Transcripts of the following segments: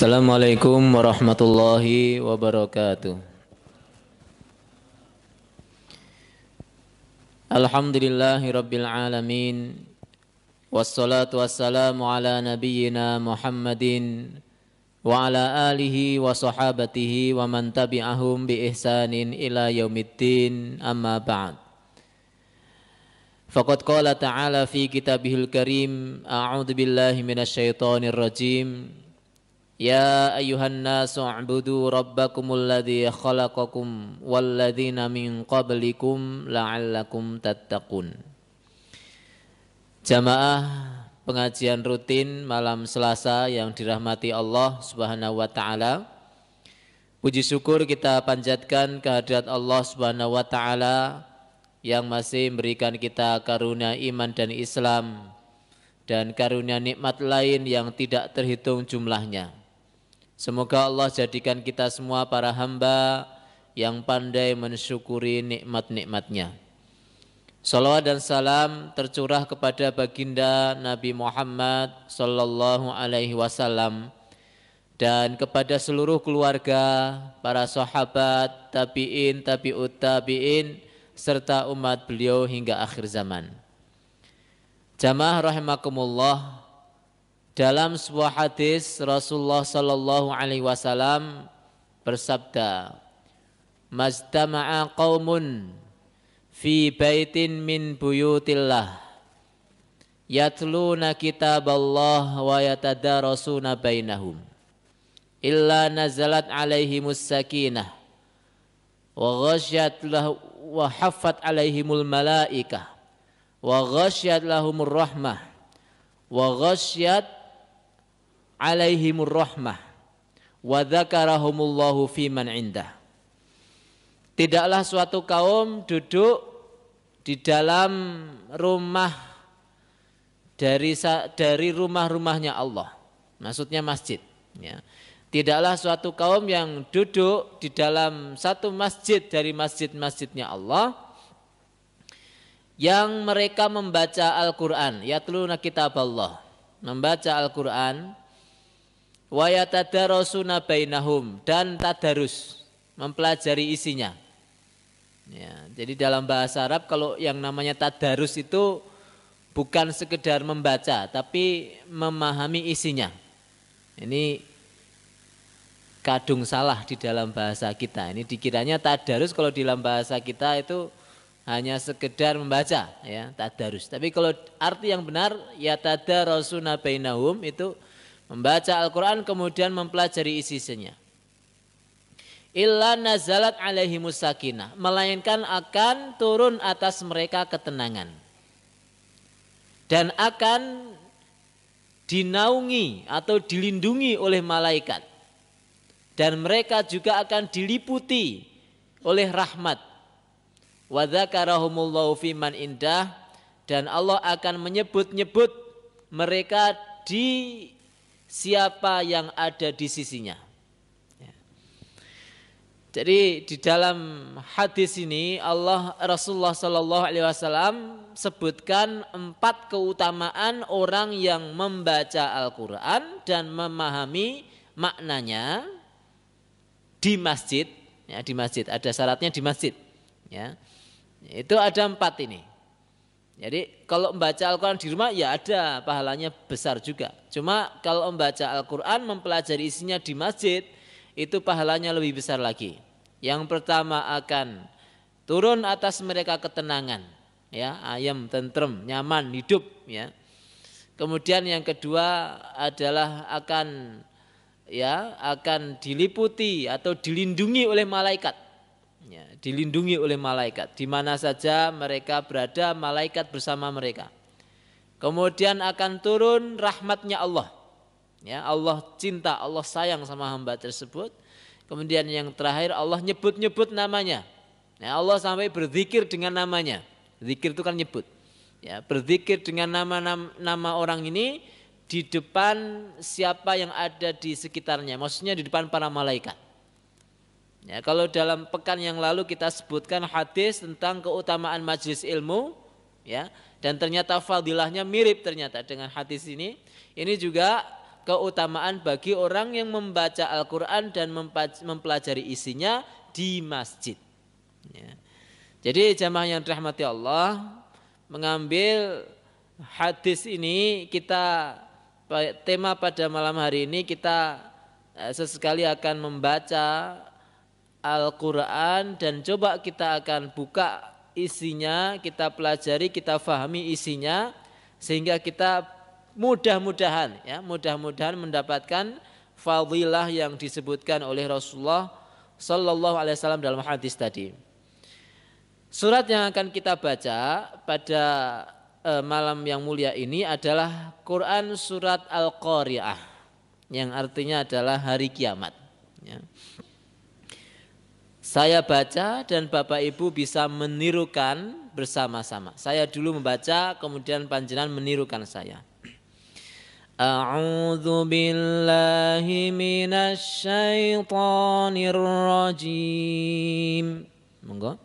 Assalamualaikum warahmatullahi wabarakatuh. Alhamdulillahi rabbil alamin. Wassalatu wassalamu ala nabiyyina Muhammadin wa ala alihi wa sahabatihi wa man tabi'ahum bi ihsanin ila yaumiddin, amma ba'd. Faqad qala ta'ala fi kitabihil karim, a'udzu billahi minasyaitonir rajim. Ya ayyuhan nasu a'budu rabbakumul ladzi khalaqakum walladzina min qablikum la'allakum tattaqun. Jamaah pengajian rutin malam Selasa yang dirahmati Allah Subhanahu wa taala. Puji syukur kita panjatkan kehadirat Allah Subhanahu wa taala yang masih memberikan kita karunia iman dan Islam dan karunia nikmat lain yang tidak terhitung jumlahnya. Semoga Allah jadikan kita semua para hamba yang pandai mensyukuri nikmat-nikmatnya. Salawat dan salam tercurah kepada baginda Nabi Muhammad sallallahu alaihi wasallam dan kepada seluruh keluarga, para sahabat, tabi'in, tabi'ut tabi'in serta umat beliau hingga akhir zaman. Jamaah rahimakumullah, dalam sebuah hadis Rasulullah sallallahu alaihi wasallam bersabda, "Majtama'a qaumun fi baitin min buyutillah yatluna kitaballah wa yatadarasuna bainahum illa nazalat alaihimus sakinah wa ghasyat lahu wa haffat alaihimul malaikah wa ghasyat lahumur rahmah wa ghasyat alaihimur rahmah wa dzakarahumullahu fiman indah." Tidaklah suatu kaum duduk di dalam rumah dari rumah-rumahnya Allah, maksudnya masjid, ya. Tidaklah suatu kaum yang duduk di dalam satu masjid dari masjid-masjidnya Allah yang mereka membaca Al-Quran, yatluna kitaballah, membaca Al-Quran, wa yatadarasuna bainahum, dan tadarus, mempelajari isinya. Ya, jadi dalam bahasa Arab kalau yang namanya tadarus itu bukan sekedar membaca, tapi memahami isinya. Ini kadung salah di dalam bahasa kita. Ini dikiranya tadarus kalau di dalam bahasa kita itu hanya sekedar membaca, ya, tadarus. Tapi kalau arti yang benar, ya tadarasuna bainahum, itu membaca Al-Quran kemudian mempelajari isinya. Illa nazalat alaihimus sakinah, melainkan akan turun atas mereka ketenangan dan akan dinaungi atau dilindungi oleh malaikat, dan mereka juga akan diliputi oleh rahmat. Wa dzakarahumullahu fiman indah, dan Allah akan menyebut-nyebut mereka di siapa yang ada di sisinya. Jadi di dalam hadis ini Rasulullah Shallallahu Alaihi Wasallam sebutkan 4 keutamaan orang yang membaca Al-Quran dan memahami maknanya di masjid. Ya, di masjid ada syaratnya, di masjid. Ya, itu ada 4 ini. Jadi kalau membaca Al-Quran di rumah ya ada pahalanya besar juga. Cuma kalau membaca Al-Quran mempelajari isinya di masjid, itu pahalanya lebih besar lagi. Yang pertama akan turun atas mereka ketenangan, ya, ayam, tentrem, nyaman, hidup, ya. Kemudian yang kedua adalah akan diliputi atau dilindungi oleh malaikat, ya, dilindungi oleh malaikat. Di mana saja mereka berada, malaikat bersama mereka. Kemudian akan turun rahmatnya Allah. Ya, Allah cinta, Allah sayang sama hamba tersebut. Kemudian yang terakhir Allah nyebut-nyebut namanya. Ya, Allah sampai berzikir dengan namanya. Zikir itu kan nyebut. Ya, berzikir dengan nama orang ini di depan siapa yang ada di sekitarnya. Maksudnya di depan para malaikat. Ya, kalau dalam pekan yang lalu kita sebutkan hadis tentang keutamaan majelis ilmu, ya, dan ternyata fadilahnya mirip ternyata dengan hadis ini. Ini juga keutamaan bagi orang yang membaca Al-Quran dan mempelajari isinya di masjid. Ya. Jadi jamaah yang dirahmati Allah, mengambil hadis ini tema pada malam hari ini kita sesekali akan membaca Al-Quran dan coba kita akan buka isinya, kita pelajari, kita fahami isinya sehingga kita mudah-mudahan mendapatkan fadilah yang disebutkan oleh Rasulullah Sallallahu Alaihi Wasallam dalam hadis tadi. Surat yang akan kita baca pada malam yang mulia ini adalah Quran surat Al-Qari'ah yang artinya adalah hari kiamat. Ya. Saya baca dan Bapak Ibu bisa menirukan bersama-sama. Saya dulu membaca, kemudian panjenengan menirukan saya. A'udzu billahi minasy syaithanir rajim. Monggo.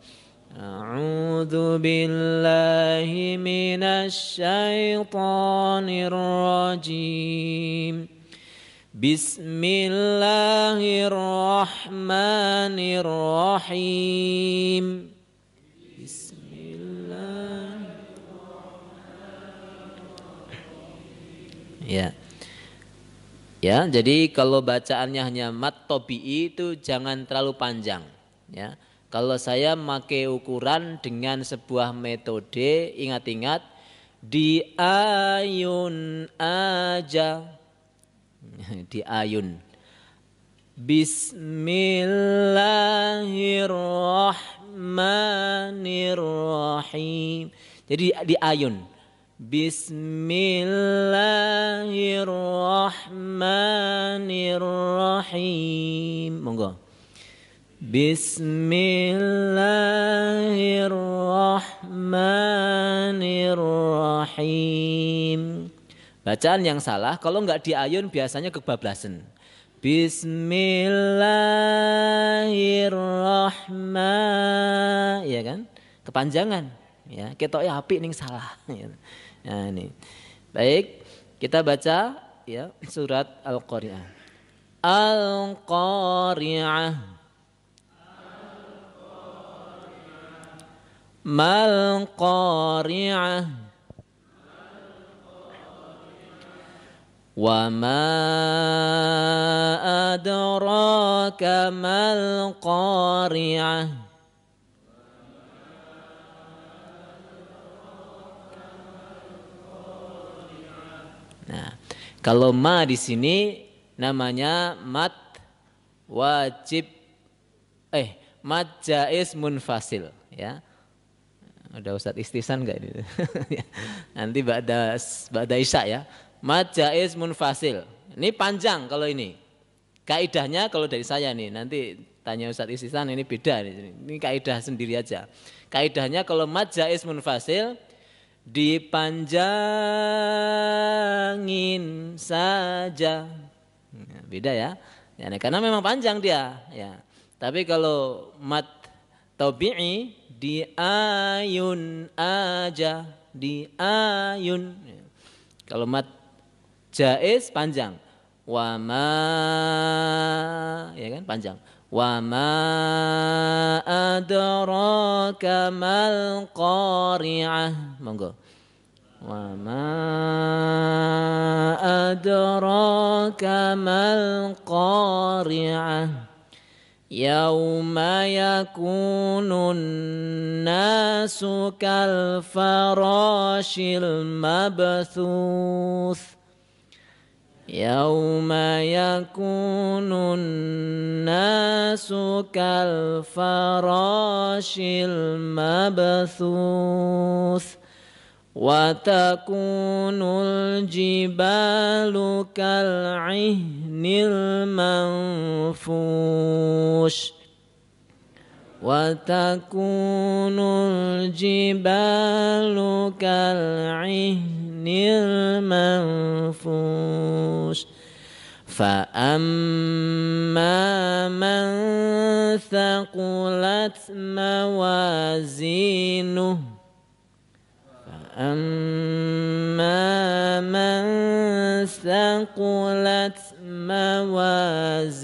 A'udzu billahi minasy syaithanir rajim. Bismillahirrahmanirrahim. Ya. Ya, jadi kalau bacaannya hanya mat tobi'i itu jangan terlalu panjang, ya. Kalau saya memakai ukuran dengan sebuah metode, ingat-ingat di ayun aja. Di ayun. Bismillahirrahmanirrahim. Jadi di ayun. Bismillahirrahmanirrahim. Monggo. Bismillahirrahmanirrahim. Bacaan yang salah kalau enggak di ayun biasanya kebablasan. Bismillahirrahmanirrahim. Ya kan? Kepanjangan. Ya, ketoknya apik ning salah. Nah, ini. Baik, kita baca ya surat Al-Qari'ah. Al-Qari'ah. Mal Qari'ah. Wa ma adraka mal Qari'ah. Nah, kalau ma di sini namanya mat wajib mat jaiz munfasil, ya. Ada Ustadz Istisan enggak ini? Nanti ba'da isya ya. Mat jaiz munfasil. Ini panjang kalau ini. Kaidahnya kalau dari saya nih, nanti tanya Ustadz Istisan ini beda nih. Ini kaidah sendiri aja. Kaidahnya kalau mat jaiz munfasil dipanjangin saja. Nah, beda ya. Ya, karena memang panjang dia, ya. Tapi kalau mat tabi'i di ayun aja, di ayun. Kalau mat jaiz panjang. Wa ma, ya kan panjang. Wa ma adraka mal qari'ah. Monggo. Wa ma adraka mal qari'ah. Yauma yakunun nasu kal farashil mabthuth. Yauma yakunun nasu kal farashil mabthuth. Wa takunul jibalu kal'ihnil manfush. Wa takunul jibalu kal'ihnil manfush. Fa amma man thaqulat mawazinuh. أما من thaqulat mawazinuh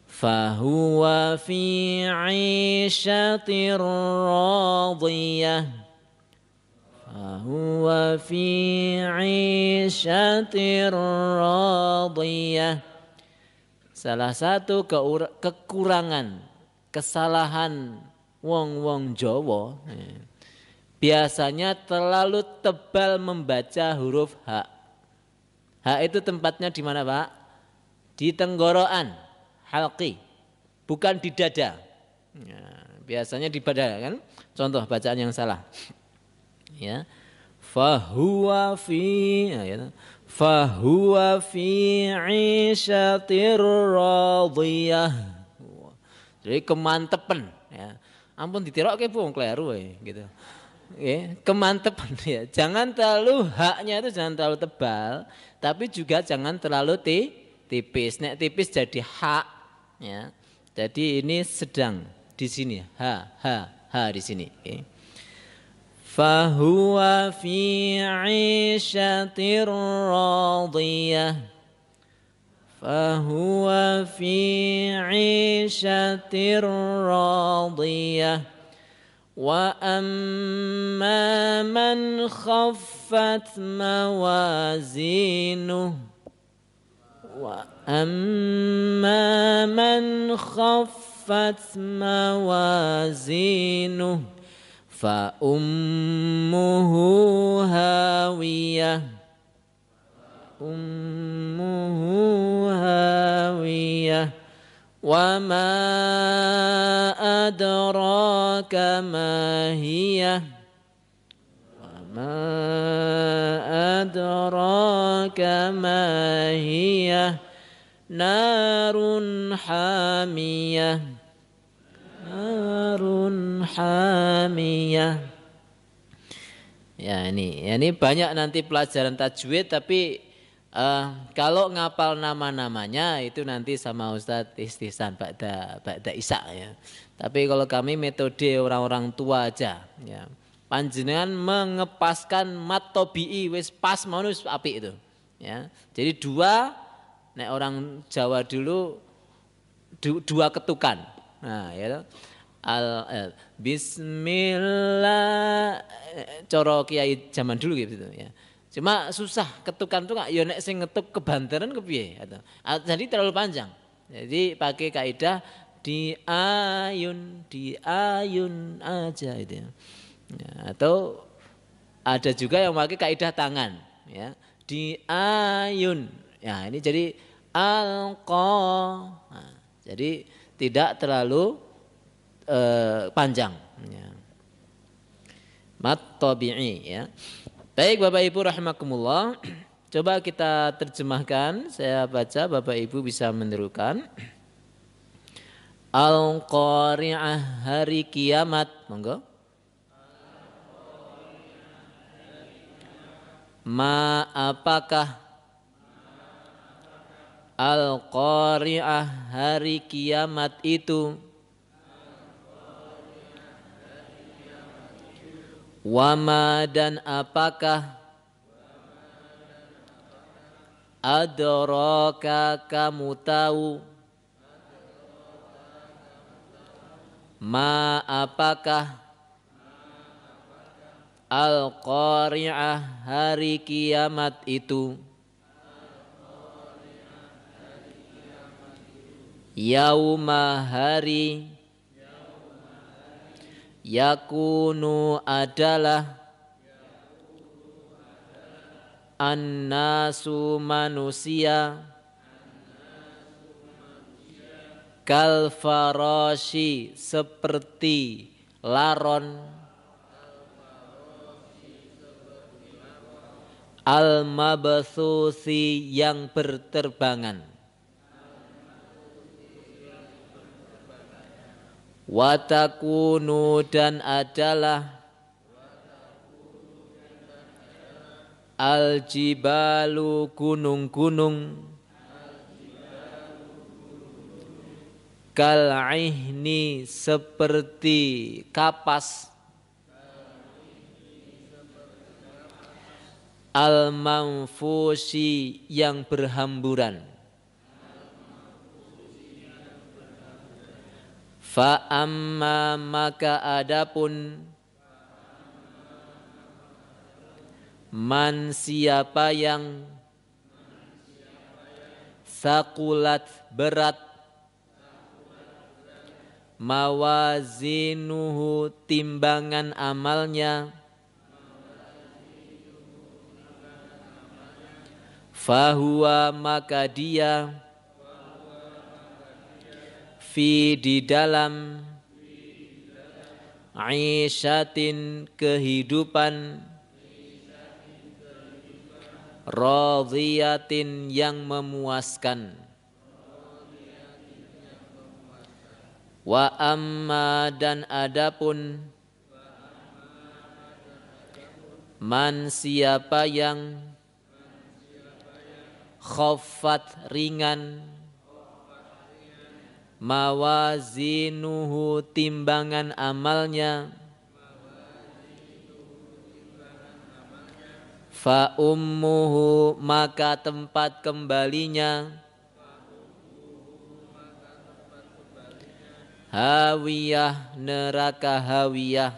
fahuwa fi 'ishatir radiyah fahuwa fi 'ishatir radiyah. Salah satu kekurangan, kesalahan wong-wong Jawa biasanya terlalu tebal membaca huruf H. H itu tempatnya di mana, Pak? Di tenggorokan, halqi, bukan di dada. Ya, biasanya di dada kan? Contoh bacaan yang salah. Ya. Fahuwa fi fahuwa fi 'ishatir radiyah. Jadi kemantepen ya. Ampun ditirokke wong kleru gitu. Nggih, kemantepen ya. Jangan terlalu haknya itu jangan terlalu tebal, tapi juga jangan terlalu tipis. Nek tipis jadi hak ya. Jadi ini sedang di sini ha di sini. Okay. Fahuwa fi 'ishatir radiyah. Fahuwa fi 'ishatir radiyah. Wa amma man khaffat mawazinuh. Wa amma man khaffat mawazinuh fa ummuhu hawiyah. Ummuhu hawiyah. Wa ma adraka ma hiya. Wa ma adraka ma hiya. Narun hamiyah. Narun hamiyah. Ya ini banyak nanti pelajaran tajwid, tapi kalau ngapal nama-namanya itu nanti sama Ustadz Istihsan Ba'da Isya ya. Tapi kalau kami metode orang-orang tua aja ya. Panjenengan mengepaskan mat tobi'i wis pas manus apik itu ya. Jadi dua, nek orang Jawa dulu dua ketukan. Nah, ya. Bismillah, coro kiai zaman dulu gitu ya. Cuma susah ketukan tuh ya nek sing ngetuk kebanteran kepiye atau jadi terlalu panjang. Jadi pakai kaidah di ayun aja itu. Ya, atau ada juga yang pakai kaidah tangan ya. Di ayun. Ya, ini jadi alqa. Nah, jadi tidak terlalu panjang ya. Mat tabi'i ya. Baik Bapak Ibu rahimakumullah. Coba kita terjemahkan, saya baca Bapak Ibu bisa menirukan. Al-Qari'ah, hari kiamat, monggo. Ma apakah Al-Qari'ah, hari kiamat itu? Wama dan apakah adraka kamu tahu? Ma apakah Al-Qari'ah, hari kiamat itu? Yauma, hari yakunu adalah annasu manusia kal farashi seperti laron al mabthusi yang berterbangan. Watakunu dan adalah al-jibalu gunung-gunung kal-ihni seperti kapas Al-manfusi yang berhamburan. Fa amma maka adapun man siapa yang sakulat berat mawazinuhu timbangan amalnya fahuwa maka dia fi di dalam aisyatin kehidupan radhiyatin yang memuaskan. Wa amma dan adapun man siapa yang khaffat ringan mawazinuhu timbangan amalnya fa ummuhu maka tempat kembalinya hawiyah neraka hawiyah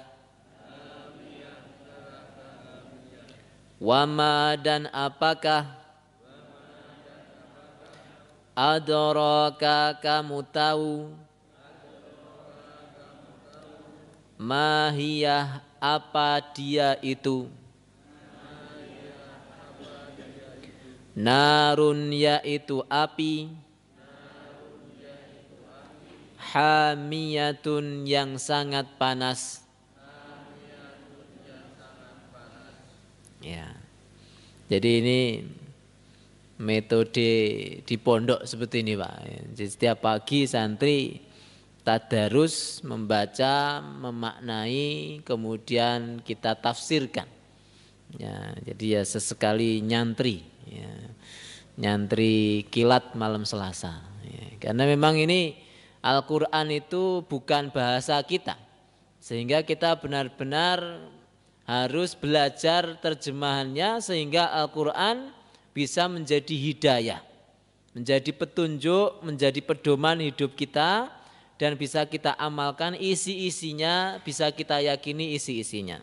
wama dan apakah adraka kamu tahu mahiyah apa dia itu narun yaitu api hamiyatun yang sangat panas. Ya. Jadi ini metode di pondok seperti ini Pak. Jadi setiap pagi santri tadarus membaca, memaknai, kemudian kita tafsirkan. Ya, jadi ya sesekali nyantri, ya. Nyantri kilat malam Selasa. Ya, karena memang ini Al-Quran itu bukan bahasa kita, sehingga kita benar-benar harus belajar terjemahannya sehingga Al-Quran bisa menjadi hidayah, menjadi petunjuk, menjadi pedoman hidup kita dan bisa kita amalkan isi-isinya, bisa kita yakini isi-isinya.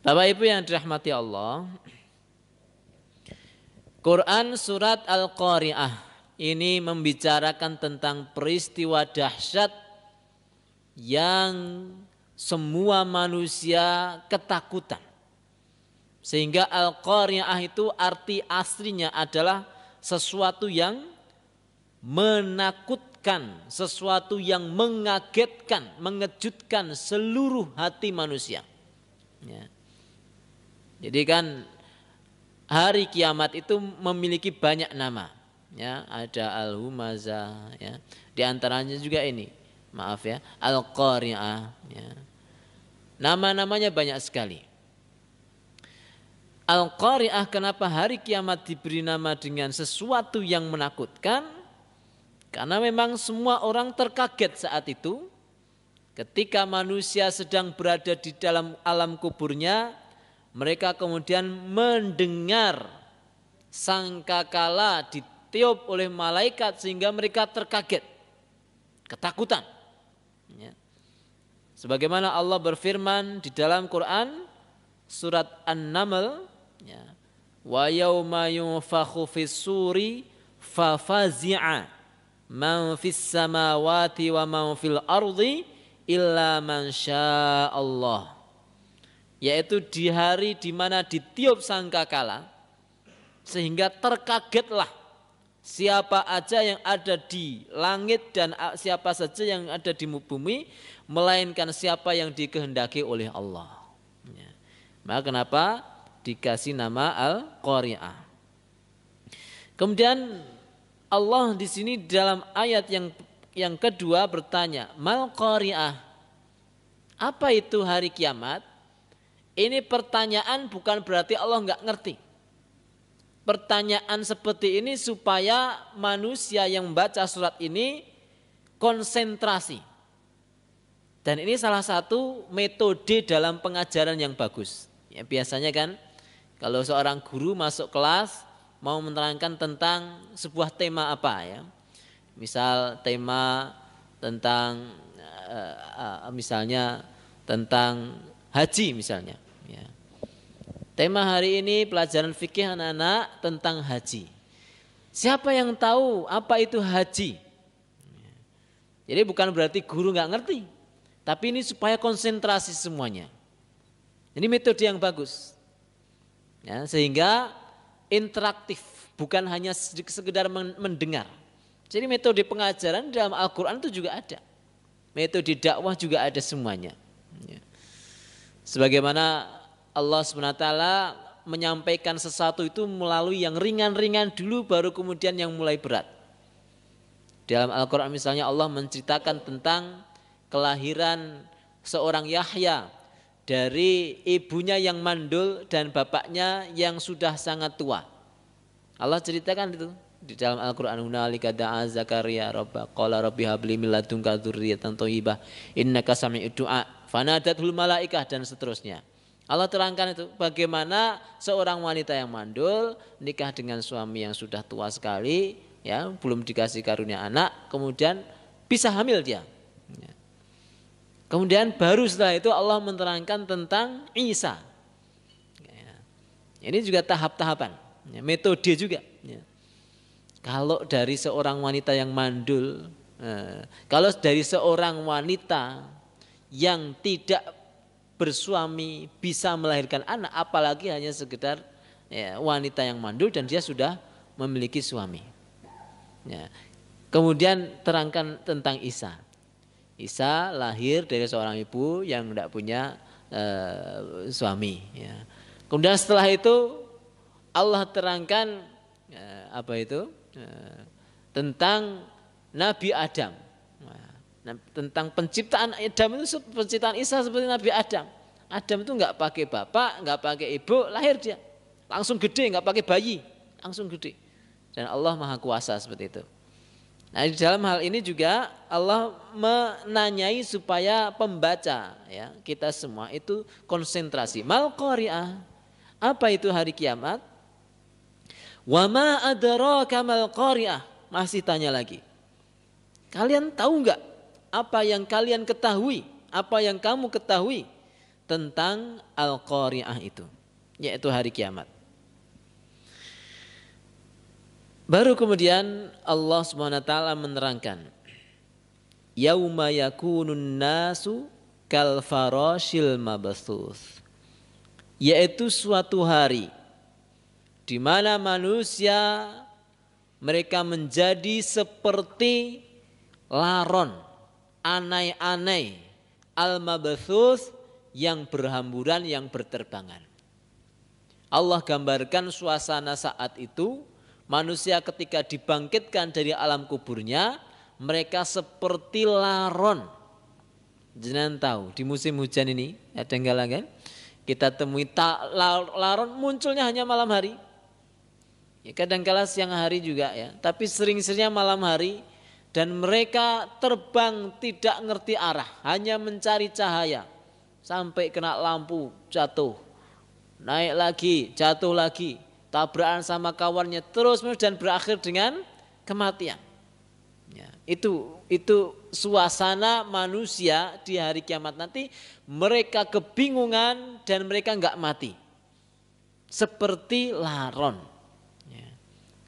Bapak Ibu yang dirahmati Allah, Quran surat Al-Qari'ah ini membicarakan tentang peristiwa dahsyat yang semua manusia ketakutan. Sehingga Al-Qari'ah itu arti aslinya adalah sesuatu yang menakutkan, sesuatu yang mengagetkan, mengejutkan seluruh hati manusia. Ya. Jadi kan hari kiamat itu memiliki banyak nama. Ya, ada Al-Humazah, ya. Di antaranya juga ini, maaf ya, Al-Qari'ah. Ya. Nama-namanya banyak sekali. Al-Qari'ah kenapa hari kiamat diberi nama dengan sesuatu yang menakutkan? Karena memang semua orang terkaget saat itu ketika manusia sedang berada di dalam alam kuburnya, mereka kemudian mendengar sangkakala ditiup oleh malaikat sehingga mereka terkaget, ketakutan. Ya. Sebagaimana Allah berfirman di dalam Quran surat An-Naml, ya, wa yauma yunfakhu fis-suri fafazi'a man fis samawati wa man fil ardi illa man Allah. Yaitu di hari di mana ditiup sangkakala sehingga terkagetlah siapa aja yang ada di langit dan siapa saja yang ada di bumi melainkan siapa yang dikehendaki oleh Allah. Ya. Maka kenapa dikasih nama Al-Qari'ah. Kemudian Allah di sini dalam ayat yang kedua bertanya, Mal Qari'ah. Apa itu hari kiamat? Ini pertanyaan bukan berarti Allah enggak ngerti. Pertanyaan seperti ini supaya manusia yang membaca surat ini konsentrasi. Dan ini salah satu metode dalam pengajaran yang bagus. Ya, biasanya kan Kalau seorang guru masuk kelas mau menerangkan tentang sebuah tema apa ya. Misal tema tentang misalnya tentang haji misalnya ya. Tema hari ini pelajaran fikih anak-anak tentang haji. Siapa yang tahu apa itu haji? Jadi bukan berarti guru nggak ngerti, tapi ini supaya konsentrasi semuanya. Ini metode yang bagus, ya, sehingga interaktif, bukan hanya sekedar mendengar. Jadi metode pengajaran dalam Al-Quran itu juga ada, metode dakwah juga ada semuanya. Ya. Sebagaimana Allah SWT menyampaikan sesuatu itu melalui yang ringan-ringan dulu baru kemudian yang mulai berat. Dalam Al-Quran misalnya Allah menceritakan tentang kelahiran seorang Yahya dari ibunya yang mandul dan bapaknya yang sudah sangat tua. Allah ceritakan itu di dalam Al-Quran. Hunalika da'a Zakaria rabba qala rabbi habli min ladunka dzurriyyatan thayyibah innaka sami'ud du'a fanadatul malaikah dan seterusnya. Allah terangkan itu bagaimana seorang wanita yang mandul nikah dengan suami yang sudah tua sekali, ya, belum dikasih karunia anak, kemudian bisa hamil dia. Ya. Kemudian baru setelah itu Allah menerangkan tentang Isa. Ya. Ini juga tahap-tahapan, ya, metode juga. Ya. Kalau dari seorang wanita yang mandul, kalau dari seorang wanita yang tidak bersuami bisa melahirkan anak, apalagi hanya sekedar ya, wanita yang mandul dan dia sudah memiliki suami. Ya. Kemudian terangkan tentang Isa. Isa lahir dari seorang ibu yang tidak punya suami. Ya. Kemudian setelah itu Allah terangkan apa itu tentang Nabi Adam. Nah, tentang penciptaan Adam itu, penciptaan Isa seperti Nabi Adam. Adam itu nggak pakai bapak, nggak pakai ibu, lahir dia langsung gede, nggak pakai bayi, langsung gede. Dan Allah Maha Kuasa seperti itu. Nah, di dalam hal ini juga Allah menanyai supaya pembaca, ya, kita semua itu konsentrasi. Mal qari'ah, apa itu hari kiamat? Wa ma adraka mal qari'ah, masih tanya lagi. Kalian tahu nggak apa yang kalian ketahui, apa yang kamu ketahui tentang Al-Qari'ah itu, yaitu hari kiamat. Baru kemudian Allah SWT menerangkan, yauma yakunun nasu kal farashil mabthuth, yaitu suatu hari di mana manusia mereka menjadi seperti laron, anai-anai, al-mabthuth, yang berhamburan, yang berterbangan. Allah gambarkan suasana saat itu, manusia ketika dibangkitkan dari alam kuburnya, mereka seperti laron. Jangan tahu, di musim hujan ini, ada enggak kan? Kita temui laron munculnya hanya malam hari. Ya, kadang-kala siang hari juga ya, tapi sering-seringnya malam hari. Dan mereka terbang tidak ngerti arah, hanya mencari cahaya. Sampai kena lampu, jatuh. Naik lagi, jatuh lagi. Tabrakan sama kawannya terus dan berakhir dengan kematian. Ya, itu suasana manusia di hari kiamat nanti. Mereka kebingungan dan mereka enggak mati. Seperti laron.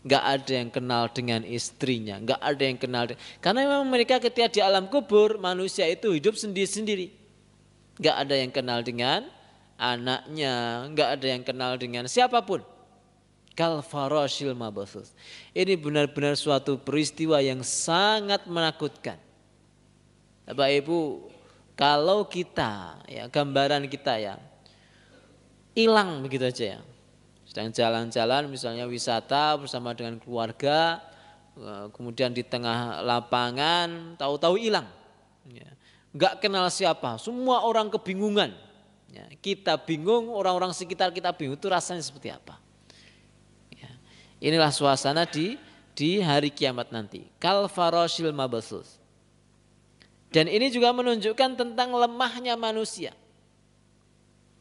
Enggak ada yang kenal dengan istrinya, enggak ada yang kenal. Karena memang mereka ketika di alam kubur, manusia itu hidup sendiri-sendiri. Enggak ada yang kenal dengan anaknya, enggak ada yang kenal dengan siapapun. Kal farashil mabthuth. Ini benar-benar suatu peristiwa yang sangat menakutkan. Bapak Ibu, kalau kita, ya, gambaran kita ya hilang begitu aja ya. Sedang jalan-jalan misalnya wisata bersama dengan keluarga, kemudian di tengah lapangan tahu-tahu hilang, ya. Nggak kenal siapa, semua orang kebingungan, ya. Kita bingung, orang-orang sekitar kita bingung, itu rasanya seperti apa, ya. Inilah suasana di hari kiamat nanti. Kal farashil mabthuth. Dan ini juga menunjukkan tentang lemahnya manusia.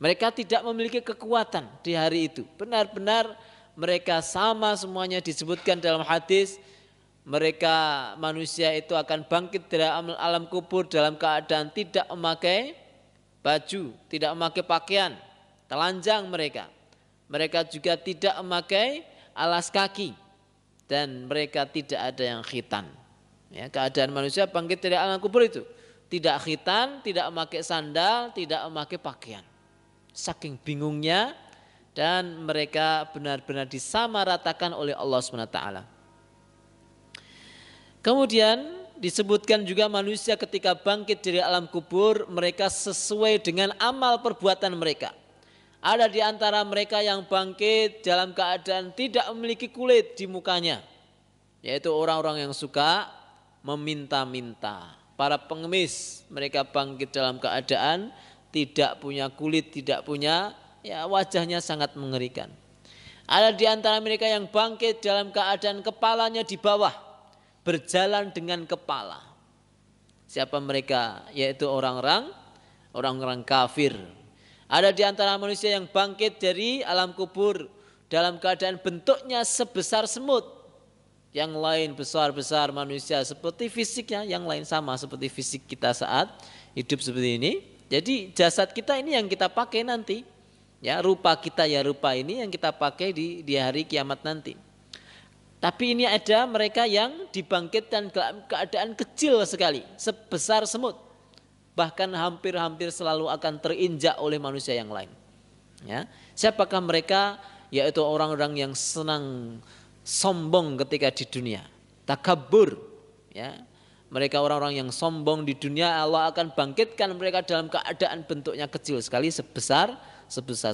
Mereka tidak memiliki kekuatan di hari itu. Benar-benar mereka sama semuanya disebutkan dalam hadis. Mereka manusia itu akan bangkit dari alam kubur dalam keadaan tidak memakai baju, tidak memakai pakaian, telanjang mereka. Mereka juga tidak memakai alas kaki dan mereka tidak ada yang khitan. Ya, keadaan manusia bangkit dari alam kubur itu tidak khitan, tidak memakai sandal, tidak memakai pakaian. Saking bingungnya dan mereka benar-benar disamaratakan oleh Allah SWT. Kemudian disebutkan juga manusia ketika bangkit dari alam kubur mereka sesuai dengan amal perbuatan mereka. Ada di antara mereka yang bangkit dalam keadaan tidak memiliki kulit di mukanya, yaitu orang-orang yang suka meminta-minta. Para pengemis mereka bangkit dalam keadaan tidak punya kulit, tidak punya, ya wajahnya sangat mengerikan. Ada di antara mereka yang bangkit dalam keadaan kepalanya di bawah, berjalan dengan kepala. Siapa mereka? Yaitu orang-orang kafir. Ada di antara manusia yang bangkit dari alam kubur dalam keadaan bentuknya sebesar semut. Yang lain besar-besar manusia seperti fisiknya, yang lain sama seperti fisik kita saat hidup seperti ini. Jadi jasad kita ini yang kita pakai nanti. Ya, rupa kita ya rupa ini yang kita pakai di hari kiamat nanti. Tapi ini ada mereka yang dibangkitkan keadaan kecil sekali, sebesar semut. Bahkan hampir-hampir selalu akan terinjak oleh manusia yang lain. Ya. Siapakah mereka? Yaitu orang-orang yang senang sombong ketika di dunia. Takabur. Ya. Mereka orang-orang yang sombong di dunia, Allah akan bangkitkan mereka dalam keadaan bentuknya kecil sekali, sebesar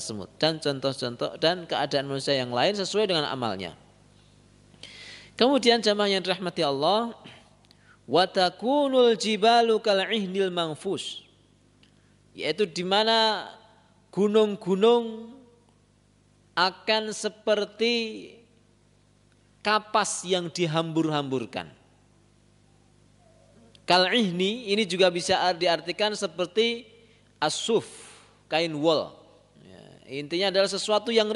semut. Dan contoh-contoh dan keadaan manusia yang lain sesuai dengan amalnya. Kemudian jamaah yang dirahmati Allah, wa takunul jibalu kal'ihnil manfus, yaitu di mana gunung-gunung akan seperti kapas yang dihambur-hamburkan. Kal'ihni ini juga bisa diartikan seperti asuf, kain wol. Ya, intinya adalah sesuatu yang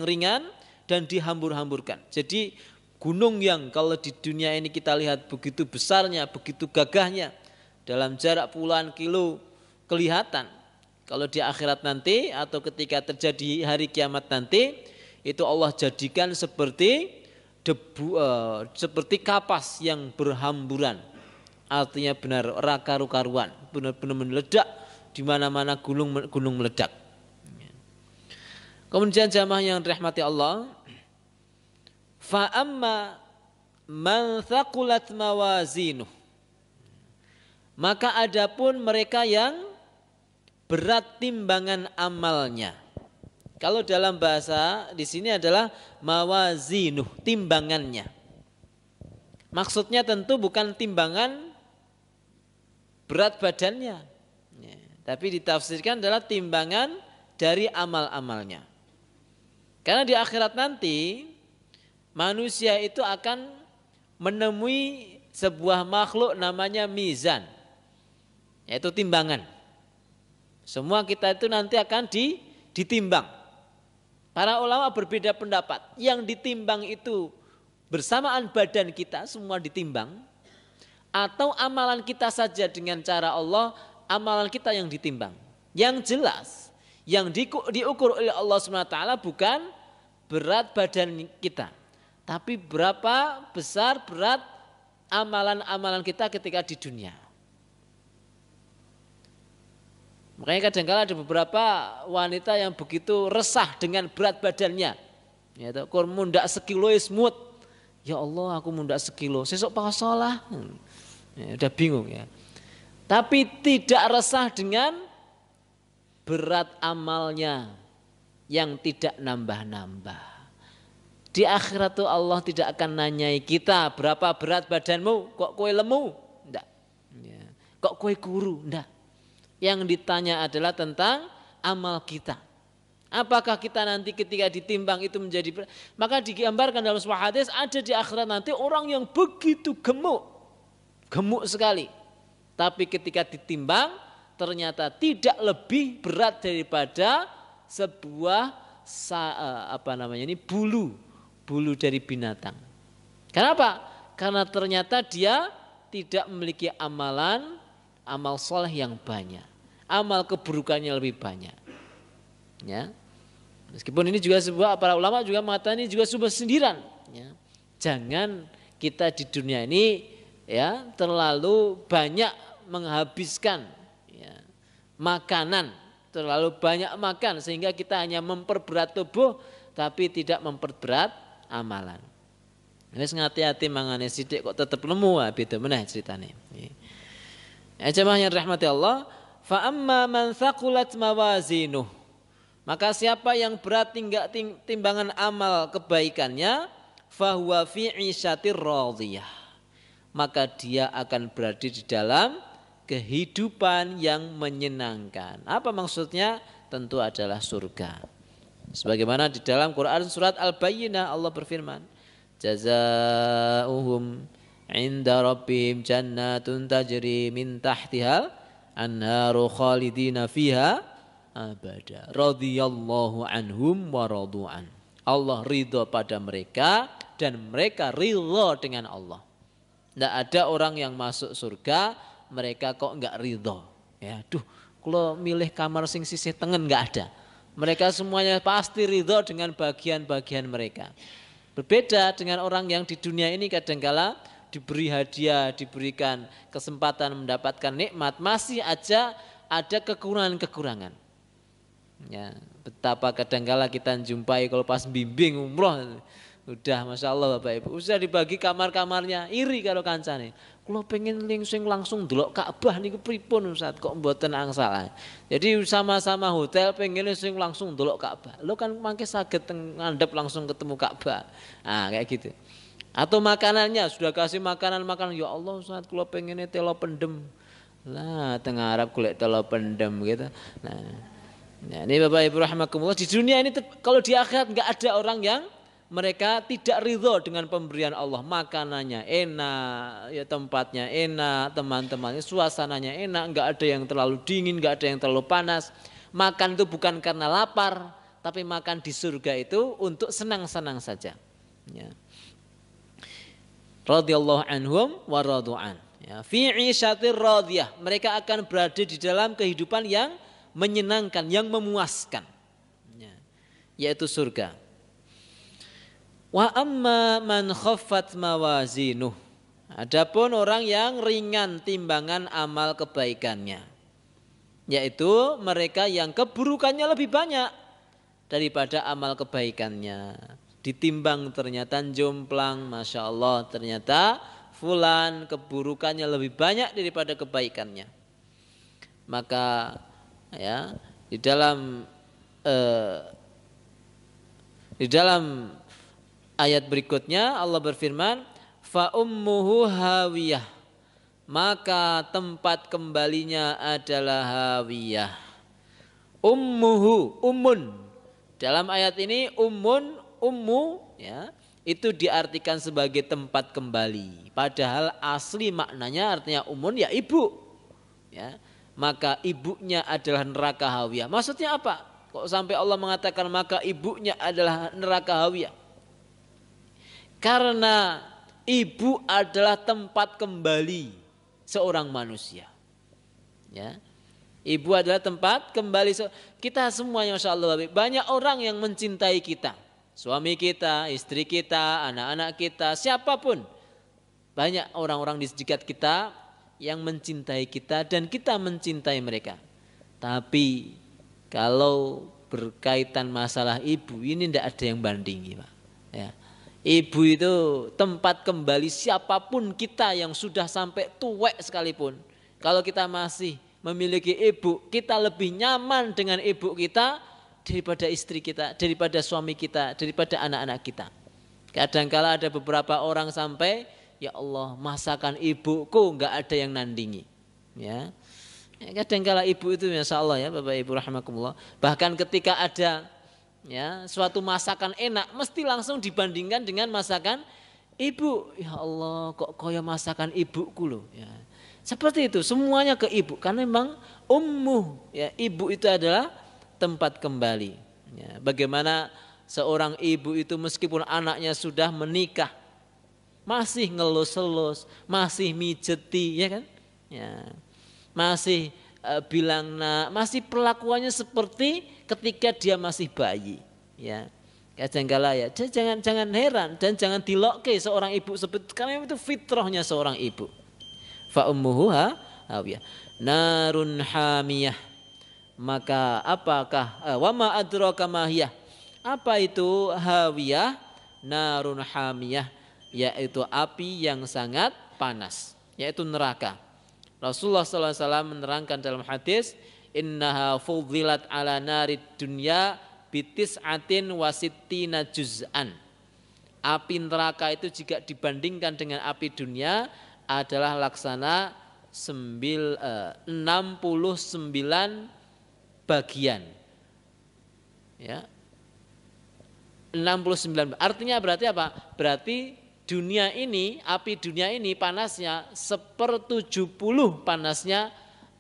ringan dan dihambur-hamburkan. Jadi gunung yang kalau di dunia ini kita lihat begitu besarnya, begitu gagahnya, dalam jarak puluhan kilo kelihatan. Kalau di akhirat nanti atau ketika terjadi hari kiamat nanti, itu Allah jadikan seperti debu, seperti kapas yang berhamburan. Artinya benar karu-karuan, benar-benar meledak di mana-mana gunung meledak. Kemudian jamaah yang dirahmati Allah, fa amma man thaqulat mawazinuh, maka adapun mereka yang berat timbangan amalnya. Kalau dalam bahasa di sini adalah mawazinuh, timbangannya. Maksudnya tentu bukan timbangan berat badannya, ya, tapi ditafsirkan adalah timbangan dari amal-amalnya. Karena di akhirat nanti manusia itu akan menemui sebuah makhluk namanya mizan, yaitu timbangan. Semua kita itu nanti akan ditimbang. Para ulama berbeda pendapat. Yang ditimbang itu bersamaan badan kita semua ditimbang, atau amalan kita saja dengan cara Allah, amalan kita yang ditimbang. Yang jelas yang diukur oleh Allah SWT bukan berat badan kita, tapi berapa besar berat amalan-amalan kita ketika di dunia. Makanya kadang-kadang ada beberapa wanita yang begitu resah dengan berat badannya. Ya, kur mundak sekilo ismut. Ya Allah, aku mundak sekilo. Sesuk pasolah. Ya, udah bingung ya. Tapi tidak resah dengan berat amalnya yang tidak nambah-nambah. Di akhirat tuh Allah tidak akan nanyai kita berapa berat badanmu, kok kowe lemu? Enggak. Ya. Kok kowe kuru? Enggak. Yang ditanya adalah tentang amal kita. Apakah kita nanti ketika ditimbang itu menjadi berat? Maka digambarkan dalam sebuah hadis ada di akhirat nanti orang yang begitu gemuk sekali. Tapi ketika ditimbang ternyata tidak lebih berat daripada sebuah bulu dari binatang. Kenapa? Karena ternyata dia tidak memiliki amal soleh yang banyak, amal keburukannya lebih banyak. Ya, meskipun ini juga sebuah, para ulama juga mengatakan ini juga sebuah sindiran. Ya. Jangan kita di dunia ini ya terlalu banyak menghabiskan ya, makanan, terlalu banyak makan sehingga kita hanya memperberat tubuh tapi tidak memperberat amalan. Wis ngati-ati mangane sithik kok tetep lemu, beda meneh ceritane. Ya jemaah yang rahmati Allah, fa amma man thaqulat mawazinuh. Maka siapa yang berat timbangan amal kebaikannya, fahuwa fi 'isyatir radhiyah. Maka dia akan berada di dalam kehidupan yang menyenangkan. Apa maksudnya? Tentu adalah surga. Sebagaimana di dalam Quran surat Al-Bayyinah Allah berfirman, jazaohum inda rabbihim jannatun tajri min tahtihal anharu khalidina fiha abada radhiyallahu anhum wa radu'an. Allah ridha pada mereka dan mereka ridha dengan Allah. Tidak ada orang yang masuk surga mereka kok enggak ridha. Ya, kalau milih kamar sing sisih tengen enggak ada. Mereka semuanya pasti ridha dengan bagian-bagian mereka. Berbeda dengan orang yang di dunia ini kadangkala diberi hadiah, diberikan kesempatan mendapatkan nikmat, masih aja ada kekurangan-kekurangan. Ya, betapa kadangkala kita jumpai kalau pas bimbing umroh, udah masya Allah Bapak Ibu, usah dibagi kamar-kamarnya, iri kalau kancane. Kalau pengen langsung delok Ka'bah niku pripun Ustaz, kok mboten angsal. Jadi sama-sama hotel pengen langsung delok Ka'bah. Lo kan mangke saged ngandhep langsung ketemu Ka'bah. Nah, kayak gitu. Atau makanannya sudah kasih makanan, ya Allah Ustaz kalau pengen telo pendem. Lah tengah Arab golek telo pendem gitu. Nah, ini Bapak Ibu rahimakumullah, di dunia ini kalau di akhirat enggak ada orang yang mereka tidak ridho dengan pemberian Allah. Makanannya enak, ya tempatnya enak, teman-temannya, suasananya enak, enggak ada yang terlalu dingin, enggak ada yang terlalu panas. Makan itu bukan karena lapar, tapi makan di surga itu untuk senang-senang saja. Ya. Radhiyallahu anhum wa radu'an. Ya, fi 'isyatir radhiyah. Mereka akan berada di dalam kehidupan yang menyenangkan, yang memuaskan. Ya, yaitu surga. Wa amma man khaffat mawazinuh. Adapun orang yang ringan timbangan amal kebaikannya, yaitu mereka yang keburukannya lebih banyak daripada amal kebaikannya. Ditimbang ternyata jomplang, masya Allah, ternyata fulan keburukannya lebih banyak daripada kebaikannya. Maka ya di dalam ayat berikutnya Allah berfirman, fa ummuhu hawiyah, maka tempat kembalinya adalah hawiyah. Ummuhu, ummun. Dalam ayat ini ummu ya, itu diartikan sebagai tempat kembali. Padahal asli maknanya artinya ummun ya ibu. Ya, maka ibunya adalah neraka hawiyah. Maksudnya apa? Kok sampai Allah mengatakan maka ibunya adalah neraka hawiyah? Karena ibu adalah tempat kembali seorang manusia. Ya. Ibu adalah tempat kembali kita semuanya, masya Allah. Banyak orang yang mencintai kita, suami kita, istri kita, anak-anak kita, siapapun. Banyak orang-orang di sekitar kita yang mencintai kita dan kita mencintai mereka. Tapi kalau berkaitan masalah ibu ini tidak ada yang bandingi, Pak. Ya. Ibu itu tempat kembali siapapun kita yang sudah sampai tuwek sekalipun. Kalau kita masih memiliki ibu, kita lebih nyaman dengan ibu kita daripada istri kita, daripada suami kita, daripada anak-anak kita. Kadangkala ada beberapa orang sampai, ya Allah, masakan ibuku enggak ada yang nandingi. Ya. Kadangkala ibu itu masya Allah ya Bapak Ibu rahimakumullah. Bahkan ketika ada ya suatu masakan enak mesti langsung dibandingkan dengan masakan ibu. Ya Allah, kok kaya masakan ibuku loh ya. Seperti itu, semuanya ke ibu karena memang ummu, ya, ibu itu adalah tempat kembali. Ya, bagaimana seorang ibu itu meskipun anaknya sudah menikah masih ngelus-elus, masih mijeti, ya kan? Ya. Masih bilang nak, masih perlakuannya seperti ketika dia masih bayi, ya. Kadangkala ya, jangan heran dan jangan dilokke seorang ibu seperti karena itu fitrahnya seorang ibu. Fa ummuhu hawiyah, narun hamiyah. Maka apakah wama adraka mahiyah? Apa itu hawiyah? Narun hamiyah, yaitu api yang sangat panas, yaitu neraka. Rasulullah SAW menerangkan dalam hadis, innaha fudhilat ala narid dunya bitis'atin wasittina juz'an. Api neraka itu jika dibandingkan dengan api dunia adalah laksana 69 bagian. Ya. 69. Artinya berarti apa? Berarti dunia ini, api dunia ini panasnya 1/70 panasnya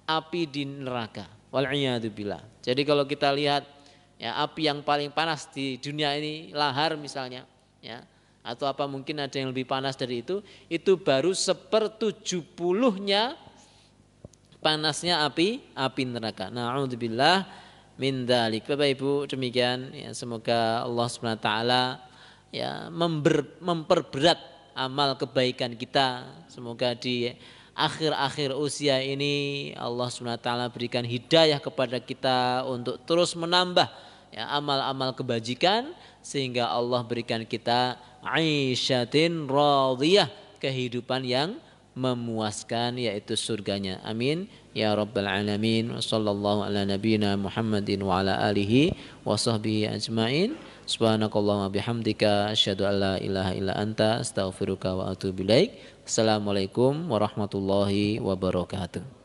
api di neraka. Wal'iyadzubillah. Jadi kalau kita lihat ya, api yang paling panas di dunia ini lahar misalnya, ya, atau apa mungkin ada yang lebih panas dari itu baru 1/70-nya panasnya api neraka. Na'udzubillah min dzalik. Bapak Ibu, demikian ya, semoga Allah Subhanahu wa taala ya memperberat amal kebaikan kita. Semoga di akhir-akhir usia ini Allah Subhanahu wa taala berikan hidayah kepada kita untuk terus menambah ya amal-amal kebajikan sehingga Allah berikan kita aisyatin radhiyah, kehidupan yang memuaskan yaitu surganya. Amin ya rabbal alamin. Wassallallahu ala nabiyyina Muhammadin wa ala alihi wa sahbihi ajmain. Subhanakallahumma bihamdika asyhadu an la ilaha illa anta astaghfiruka wa atubu ilaik. Assalamualaikum warahmatullahi wabarakatuh.